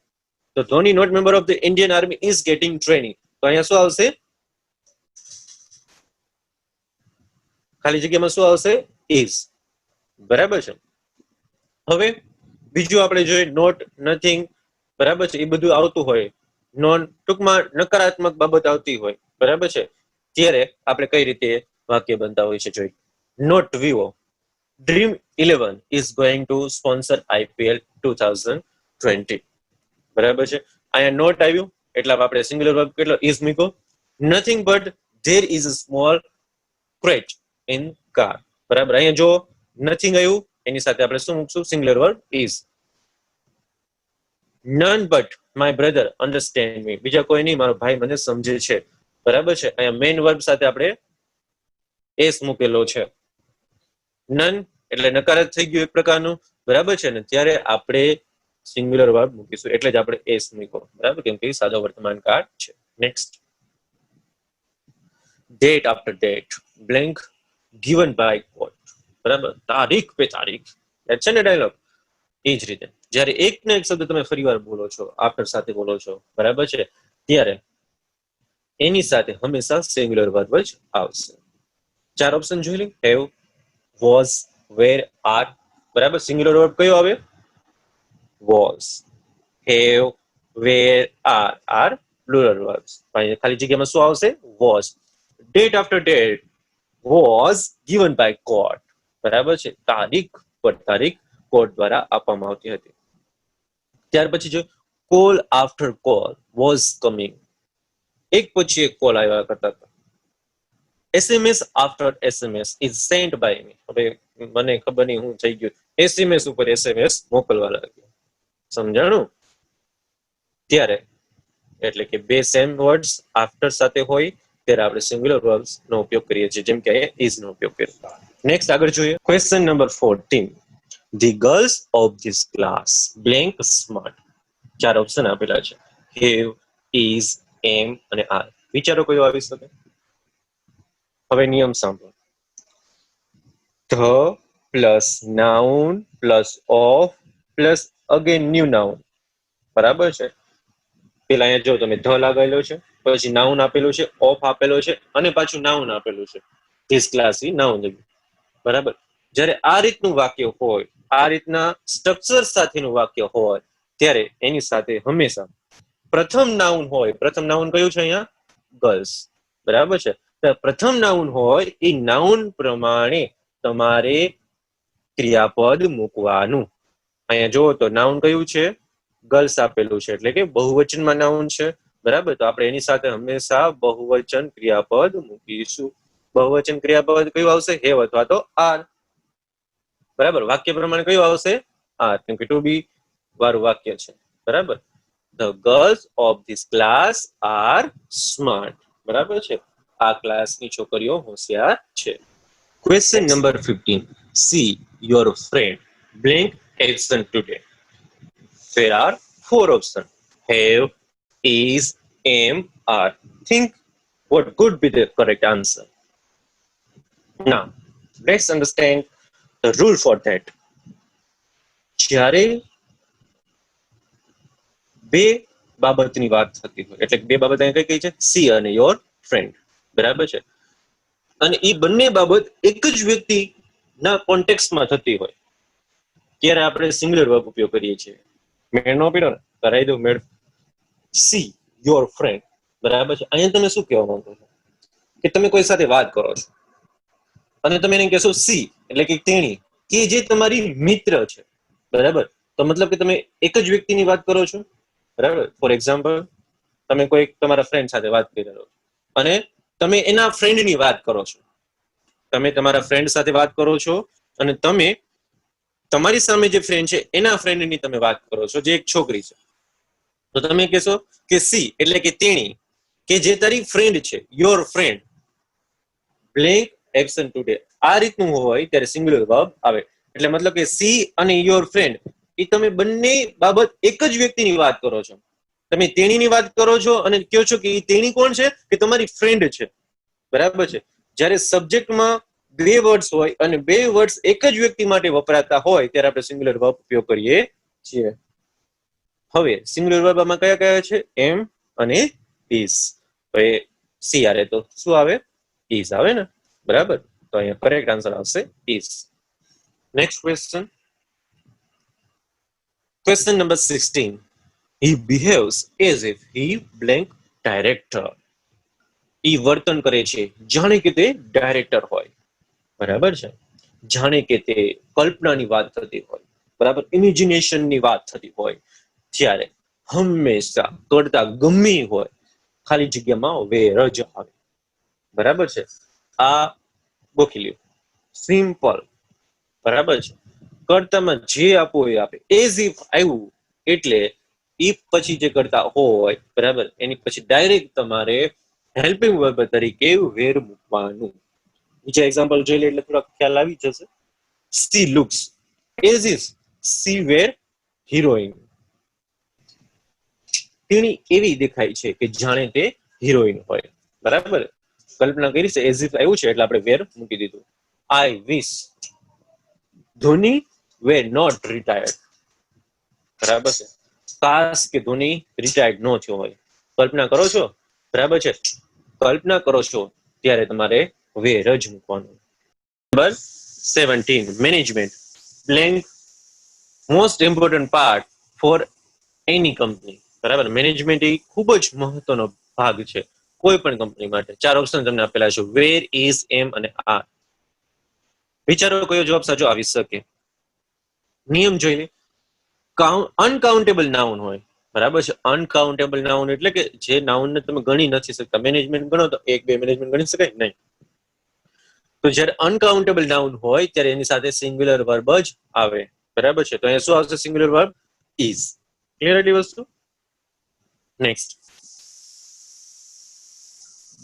Speaker 1: તો Dhoni not member of the Indian army is getting training. તો અહીંયા શું આવશે? ખાલી જગ્યામાં શું આવશે? ઇઝ. બરાબર છે. હવે બીજું આપણે જોઈએ, નોટ, નથિંગ, બરાબર છે, એ બધું આવતું હોય, નોન, ટૂંકમાં નકારાત્મક બાબત આવતી હોય, બરાબર છે, ત્યારે આપણે કઈ રીતે વાક્ય બનતા હોય છે જોઈ. Not Vivo Dream 11 is going to sponsor IPL 2020. બરાબર છે. અહીંયા નોટ આવ્યું એટલે આપણે સિંગ્યુલર વર્બ કેટલો ઇઝ મૂકો, nothing but there is a small creche in car. બરાબર, અહીંયા જો નથિંગ આવ્યું એની સાથે આપણે શું મૂકશું? Singular verb is. None but my brother understand me, બીજા કોઈ નહીં, મારો ભાઈ મને સમજે છે. બરાબર છે, અહીંયા મેઇન વર્બ સાથે આપણે એસ મૂકેલો છે. નન એટલે નકાર જ થઈ ગયું એક પ્રકારનું. બરાબર છે ને, ત્યારે આપણે સિંગ્યુલર વર્બ મૂકીશું, એટલે જ આપણે એસ મૂકો. બરાબર, કેમ કે સાદો વર્તમાન કાળ છે. Next, date after date blank given by court. બરાબર, તારીખ પે તારીખ, છે ને ડાયલોગ. એ જ રીતે જ્યારે એક ને એક શબ્દ તમે ફરીવાર બોલો છો, આફ્ટર સાથે બોલો છો, બરાબર છે, ત્યારે એની સાથે હંમેશા સિંગ્યુલર વર્બ જ આવશે. 4 ઓપ્શન જોઈ લો. Have, was, were, are. બરાબર, સિંગ્યુલર વર્બ કયો આવે? Was. Have, were, are plural verbs. ખાલી જગ્યામાં શું આવશે? Was. Date after date was given by court. બરાબર છે, તારીખ પર તારીખ કોર્ટ દ્વારા આપવામાં આવતી હતી. ત્યાર પછી જો call after call was coming, એક પછી એક કોલ આવ્યા કરતા હતા. SMS after SMS is sent by me. હવે મને ખબર નહીં હું થઈ ગયું, એસએમએસ ઉપર એસએમએસ મોકલવા લાગ્યો. સમજાણું? ત્યારે એટલે કે બે સેમ વર્ડ્સ આફ્ટર સાથે હોય ત્યારે આપણે સિંગ્યુલર વર્બ્સ નો ઉપયોગ કરીએ છીએ, જેમ કે ઇઝ નો ઉપયોગ કર્યો. નેક્સ્ટ આગળ જોઈએ, question number 14. The girls of this class blank smart. 4 option આપેલા છે, હેવ, ઇઝ, એમ અને આર. વિચારો કયો આવી શકે? હવે નિયમ સાંભળો. The plus noun plus of plus again new noun. બરાબર છે, પેલા અહીંયા જો તમે ધ લાગેલો છે, પછી નાઉન આપેલું છે, ઓફ આપેલો છે અને પાછું નાઉન આપેલું છે. ધીસ ક્લાસ ઈ નાઉન લખ્યું. બરાબર, જ્યારે આ રીતનું વાક્ય હોય, આ રીતના સ્ટ્રક્ચર સાથેનું વાક્ય હોય, ત્યારે એની સાથે હંમેશા પ્રથમ નાઉન હોય. પ્રથમ નાઉન કયું છે અહીંયા? ગર્લ્સ. બરાબર છે, પ્રથમ નાઉન હોય એ નાઉન પ્રમાણે તમારે ક્રિયાપદ મૂકવાનું. અહીંયા જુઓ તો નાઉન કયું છે? ગર્લ્સ આપેલું છે, એટલે કે બહુવચનમાં નાઉન છે. બરાબર, તો આપણે એની સાથે હંમેશા બહુવચન ક્રિયાપદ મૂકીશું. બહુવચન ક્રિયાપદ કયું આવશે? હેવ અથવા તો આર. બરાબર, વાક્ય પ્રમાણે કયું આવશે? આર, કેમ કે ટુ બી વાળું વાક્ય છે. બરાબર, the girls of this class are smart. બરાબર છે, આ ક્લાસની છોકરીઓ હોશિયાર છે. Question number 15. See your friend blank action today. There are 4 options: have, is, am, are. Think what could be the correct answer. Now, let's understand the rule for that. જ્યારે બે બાબતની વાત થતી હોય, એટલે બે બાબત અહીંયા કઈ છે? સી અને યોર ફ્રેન્ડ. બરાબર છે, અને એ બંને બાબત એક જ વ્યક્તિના કોન્ટેક્સ્ટમાં થતી હોય ત્યારે આપણે સિંગ્યુલર વર્બ ઉપયોગ કરીએ છીએ. મેળ નો પીડો ને, કરાવી દો મેળ. C your friend. બરાબર છે, અહીંયા તમે શું કહેવા માંગો છો? કે તમે કોઈ સાથે વાત કરો છો અને તમે એને કહેશો સી, એટલે કે તેણી, કે જે તમારી મિત્ર છે. બરાબર, તો મતલબ કે તમે એક જ વ્યક્તિની વાત કરો છો. બરાબર, ફોર એક્ઝામ્પલ, તમે કોઈ તમારા ફ્રેન્ડ સાથે વાત કરી રહ્યો છો અને તમે એના ફ્રેન્ડની વાત કરો છો. તમે તમારા ફ્રેન્ડ સાથે વાત કરો છો અને તમે તમારી સામે જે ફ્રેન્ડ છે એના ફ્રેન્ડની તમે વાત કરો છો, જે એક છોકરી છે. તો તમે કહેશો કે સી એટલે કે તેણી, કે જે તારી ફ્રેન્ડ છે, your friend blank action today. આ રીતનું હોય ત્યારે સિંગ્યુલર વર્બ આવે. એટલે મતલબ કે સી અને યોર ફ્રેન્ડ એ તમે બંને બાબત એક જ વ્યક્તિની વાત કરો છો. તમે તેણીની વાત કરો છો અને કહો છો કે એ તેણી કોણ છે? કે તમારી ફ્રેન્ડ છે. બરાબર છે, જ્યારે સબ્જેક્ટમાં બે વર્ડ્સ હોય અને બે વર્ડ્સ એક જ વ્યક્તિ માટે વપરાતા હોય ત્યારે આપણે સિંગ્યુલર વર્બ ઉપયોગ કરીએ છીએ. હવે સિંગ્યુલર વર્બ આમાં કયા કયા છે? એમ અને ઇઝ. તો એ સી આરે તો શું આવે? ઇઝ આવે ને. બરાબર, તો અહીંયા કરેક્ટ આન્સર આવશે is. Next question, question number 16. He behaves as if he blank director. ઈ વર્તન કરે છે જાણે કે તે ડાયરેક્ટર હોય. બરાબર છે, જાણે કે તે કલ્પનાની વાત થતી હોય, બરાબર, ઇમેજિનેશનની વાત થતી હોય ત્યારે હંમેશા કરતા ગમે હોય ખાલી જગ્યામાં વેર જ આવે. બરાબર છે, આ ગોખી લ્યો. સિમ્પલ. બરાબર છે, કર્તામાં જે આપવું એ આપે. એઝ ઇફ આવ્યું એટલે ઇફ પછી જે કરતા હોય, બરાબર, એની પછી ડાયરેક્ટ તમારે હેલ્પિંગ વર્બ તરીકે વેર મૂકવાનું. બીજા એક્ઝામ્પલ જોઈ લે એટલે થોડા ખ્યાલ આવી જશે. She looks as if she were heroine. તેણી એવી દેખાય છે કે જાણે તે હિરોઈન હોય. બરાબર, કલ્પના કરી છે, એઝ ઇફ આવ્યું છે એટલે આપણે વેર મૂકી દીધું. આઈ વિશ ધોની વેર નોટ રિટાયર્ડ. બરાબર છે, કાશ કે ધોની રિટાયર્ડ ન થયો હોય. કલ્પના કરો છો, બરાબર છે, કલ્પના કરો છો ત્યારે તમારે વેર જ મૂકવાનું. Number 17, management blank most important part for any company. બરાબર, મેનેજમેન્ટ એ ખૂબ જ મહત્વનો ભાગ છે કોઈ પણ કંપની માટે. 4 ઓપ્શન તમને આપેલા છે, વેર, ઇઝ, એમ અને આર. વિચારો કયો જવાબ સાચો આવી શકે. નિયમ જોઈ લે. અનકાઉન્ટેબલ નાઉન હોય, બરાબર છે, અનકાઉન્ટેબલ નાઉન એટલે કે જે નાઉનને તમે ગણી નથી શકતા. મેનેજમેન્ટ ગણો તો 1 2 મેનેજમેન્ટ ગણી શકાય નહીં. તો જ્યારે અનકાઉન્ટેબલ નાઉન હોય ત્યારે એની સાથે સિંગ્યુલર વર્બ જ આવે. બરાબર છે, તો અહીંયા શું આવશે? Singular verb is. ક્લિયર એટલી વસ્તુ? નેક્સ્ટ,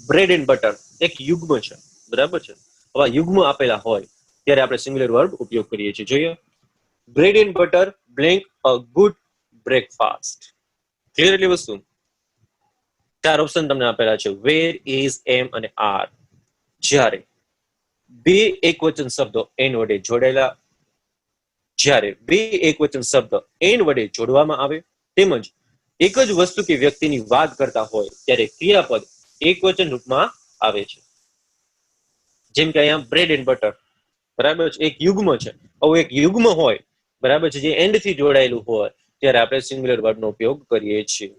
Speaker 1: બ્રેડ એન્ડ બટર એક યુગ્મ છે. બરાબર છે, હવે યુગ્મ આપેલા હોય ત્યારે આપણે સિંગ્યુલર વર્બ ઉપયોગ કરીએ છીએ. જોઈએ, bread and butter blank a good breakfast. Clear એટલી વસ્તુ? 4 ઓપ્શન તમને આપેલા છે, વેર, ઇઝ, એમ અને આર. જ્યારે બે એકવચન શબ્દો એન વડે જોડાયેલા, જ્યારે બે એકવચન શબ્દ એન વડે જોડવામાં આવે, તેમજ એક જ વસ્તુ કે વ્યક્તિની વાત કરતા હોય ત્યારે ક્રિયાપદ એકવચન રૂપમાં આવે છે. જેમ કે અહીંયા બ્રેડ એન્ડ બટર, બરાબર છે, એક યુગ્મ છે. આવું એક યુગ્મ હોય, બરાબર છે, જે એન્ડ થી જોડાયેલું હોય ત્યારે આપણે સિંગ્યુલર વર્બનો ઉપયોગ કરીએ છીએ.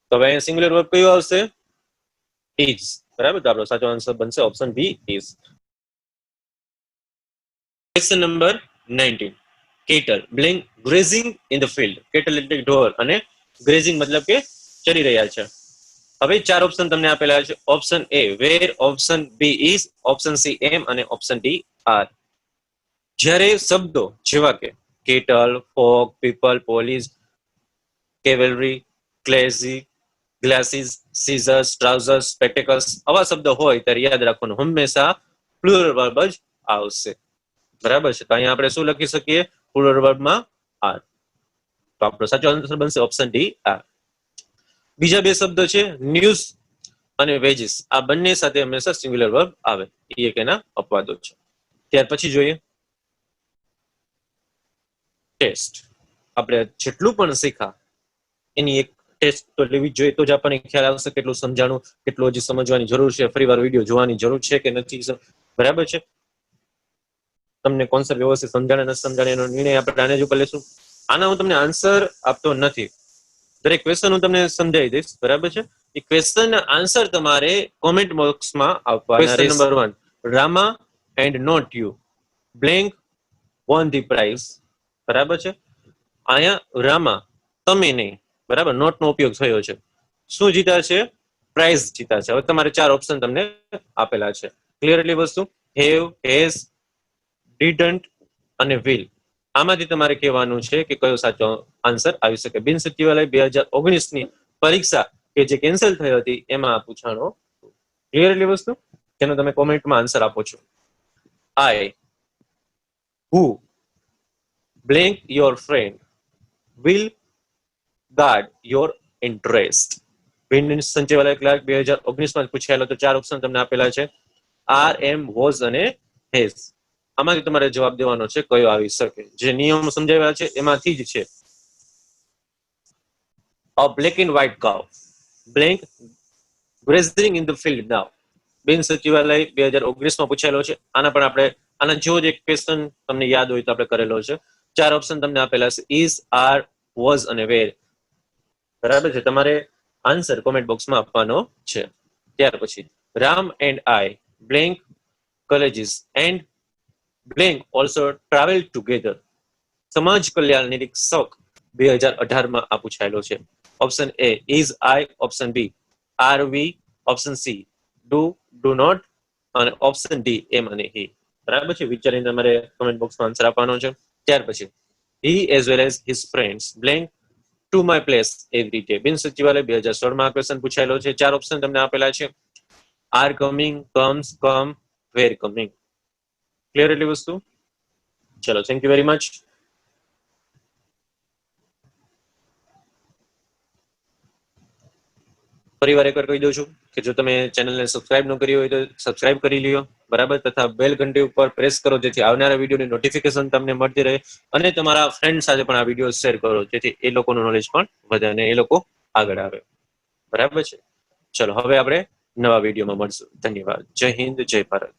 Speaker 1: તો હવે અહીંયા સિંગ્યુલર વર્બ કયો આવશે? ઇઝ. બરાબર, તો આપણો સાચો આન્સર બનશે option B, is. Question number 19, cattle blank grazing in the field. Cattle એટલે ઢોર અને ગ્રેઝિંગ મતલબ કે ચરી રહ્યા છે. હવે 4 ઓપ્શન તમને આપેલા છે. Option A were, option B is, option C am અને ઓપ્શન ડી આર. જ્યારે શબ્દો જેવા કે cattle, fog, people, police, cavalry, clergy, glasses, scissors, trousers, spectacles આવા શબ્દો હોય ત્યારે યાદ રાખવાનું હંમેશા પ્લુરલ વર્બ જ આવશે. બરાબર છે, તો અહીંયા આપણે શું લખી શકીએ? પ્લુરલ વર્બમાં આર. તો આપણો સાચો આન્સર બનશે ઓપ્શન ડી, આર. બીજા બે શબ્દો છે ન્યૂઝ અને વેજીસ. આ બંને સાથે હંમેશા સિંગ્યુલર વર્બ આવે. એ એક એના અપવાદો છે. ત્યાર પછી જોઈએ ટેસ્ટ. આપણે જેટલું પણ શીખા એની એક ટેસ્ટ તો લેવી જોઈએ, તો જ આપણને ખ્યાલ આવશે કેટલું સમજાણું, કેટલું હજી સમજવાની જરૂર છે, ફરીવાર વિડીયો જોવાની જરૂર છે કે નથી. બરાબર છે, તમને કોન્સેપ્ટ વ્યવસ્થિત સમજાણે નથી સમજાણે એનો નિર્ણય આપણે આને જ ઉપર લેશું. આના હું તમને આન્સર આપતો નથી, દરેક ક્વેશ્ચન હું તમને સમજાવી દઈશ. બરાબર છે, એ ક્વેશ્ચન આન્સર તમારે કોમેન્ટ બોક્સમાં આપવાના. Question number 1, Rama and not you blank won the prize. બરાબર છે, અહીંયા રામા તમે નહીં, બરાબર, નોટ નો ઉપયોગ થયો છે. શું જીતા છે? પ્રાઇઝ જીતા છે. હવે તમારે 4 ઓપ્શન તમને આપેલા છે. ક્લિયર એટલી વસ્તુ? હેવ, હેઝ, ડીડન્ટ અને વિલ. આમાંથી તમારે કહેવાનું છે કે કયો સાચો આન્સર આવી શકે. બિન સચિવાલય 2019 ની પરીક્ષા કે જે કેન્સલ થઈ હતી એમાં પૂછાણો. ક્લિયર એટલી વસ્તુ? જેનો તમે કોમેન્ટમાં આન્સર આપો છો. I who blank your friend will guard your interest. બિન સંચયવાલય ક્લાર્ક 2019 માં પૂછાયેલો. તો 4 ઓપ્શન તમને આપેલા છે, આર, એમ, વોઝ અને હેઝ. આમાંથી તમારે જવાબ દેવાનો છે કયો આવી શકે. જે નિયમો સમજાવ્યા છે એમાંથી જ છે. A black and white cow blank grazing in the field now. બિન સચિવાલય 2019 માં પૂછાયેલો છે. આના પણ આપણે આના જેવો જ એક ક્વેશ્ચન તમને યાદ હોય તો આપણે કરેલો છે. 4 ઓપ્શન તમને આપેલા છે, ઇઝ, આર, વોઝ અને વેર. બરાબર છે, તમારે આન્સર કોમેન્ટ બોક્સમાં આપવાનો છે. ત્યાર પછી Ram and I blank colleges and blank also travel together. સમાજ કલ્યાણ નિરીક્ષક 2018 માં આ પૂછાયેલો છે. Option A is I, option B are we, option C do not, અને ઓપ્શન ડી એમ અને હી. બરાબર છે, વિચારીને તમારે કમેન્ટ બોક્સમાં આન્સર આપવાનો છે. ત્યાર પછી he as well as his friends blank to my place every day. બિન સચિવાલય 2016 માં આ ક્વેશ્ચન પૂછાયેલો છે. 4 ઓપ્શન તમને આપેલા છે. Are coming, comes, come, were coming. Clear એટલી વસ્તુ? ચલો, થેન્ક યુ વેરી મચ. ફરીવાર એકવાર કહી દઉં છું કે જો તમે ચેનલને સબસ્ક્રાઇબ ન કરી હોય તો સબસ્ક્રાઇબ કરી લ્યો, બરાબર, તથા બેલ ઘંટી ઉપર પ્રેસ કરો જેથી આવનારા વિડીયોની નોટિફિકેશન તમને મળતી રહે, અને તમારા ફ્રેન્ડ સાથે પણ આ વિડીયો શેર કરો જેથી એ લોકોનું નોલેજ પણ વધે અને એ લોકો આગળ આવે. બરાબર છે. ચલો, હવે આપણે નવા વિડીયોમાં મળશું. ધન્યવાદ. જય હિન્દ, જય ભારત.